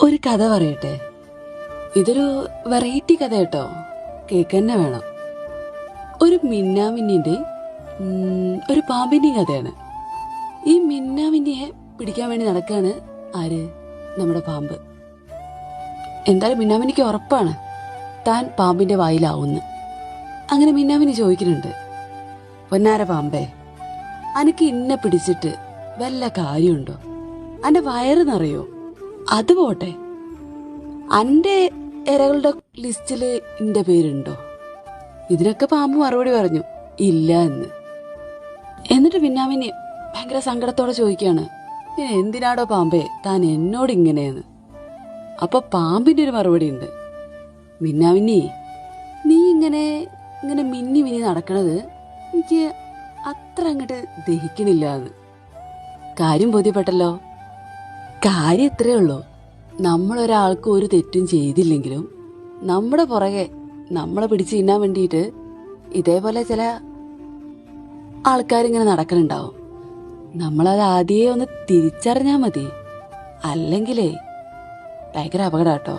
ഒരു കഥ പറയട്ടെ. ഇതൊരു വെറൈറ്റി കഥ കേട്ടോ, കേൾക്കന്നെ വേണം. ഒരു മിന്നാമിന്നിന്റെ ഒരു പാമ്പിന്റെയും കഥയാണ്. ഈ മിന്നാമിന്നിയെ പിടിക്കാൻ വേണ്ടി നടക്കാണ് ആര്? നമ്മുടെ പാമ്പ്. എന്തായാലും മിന്നാമിന്നിക്ക് ഉറപ്പാണ് താൻ പാമ്പിന്റെ വായിലാവുന്ന്. അങ്ങനെ മിന്നാമിന്നി ചോദിക്കുന്നുണ്ട്, പൊന്നാര പാമ്പേ, അനക്ക് ഇന്നെ പിടിച്ചിട്ട് വല്ല കാര്യമുണ്ടോ? അന്റെ വയറ് നിറയോ? അത് പോട്ടെ, അന്റെ ഇരകളുടെ ലിസ്റ്റില് എന്റെ പേരുണ്ടോ? ഇതിനൊക്കെ പാമ്പ് മറുപടി പറഞ്ഞു, ഇല്ല എന്ന്. എന്നിട്ട് മിന്നാമിന്നി ഭയങ്കര സങ്കടത്തോടെ ചോദിക്കാണ്, എന്തിനാടോ പാമ്പേ താൻ എന്നോട് ഇങ്ങനെയെന്ന്. അപ്പൊ പാമ്പിന്റെ ഒരു മറുപടി ഉണ്ട്, മിന്നാമിന്നി, നീ ഇങ്ങനെ ഇങ്ങനെ മിന്നി മിന്നി നടക്കണത് എനിക്ക് അത്ര അങ്ങോട്ട് ദഹിക്കണില്ല എന്ന്. കാര്യം ബോധ്യപ്പെട്ടല്ലോ. കാര്യം ഇത്രയേ ഉള്ളൂ, നമ്മളൊരാൾക്ക് ഒരു തെറ്റും ചെയ്തില്ലെങ്കിലും നമ്മുടെ പുറകെ നമ്മളെ പിടിച്ച് തിന്നാൻ വേണ്ടിയിട്ട് ഇതേപോലെ ചില ആൾക്കാരിങ്ങനെ നടക്കണുണ്ടാവും. നമ്മളത് ആദ്യമേ ഒന്ന് തിരിച്ചറിഞ്ഞാൽ മതി, അല്ലെങ്കിലേ ഭയങ്കര അപകടം കേട്ടോ.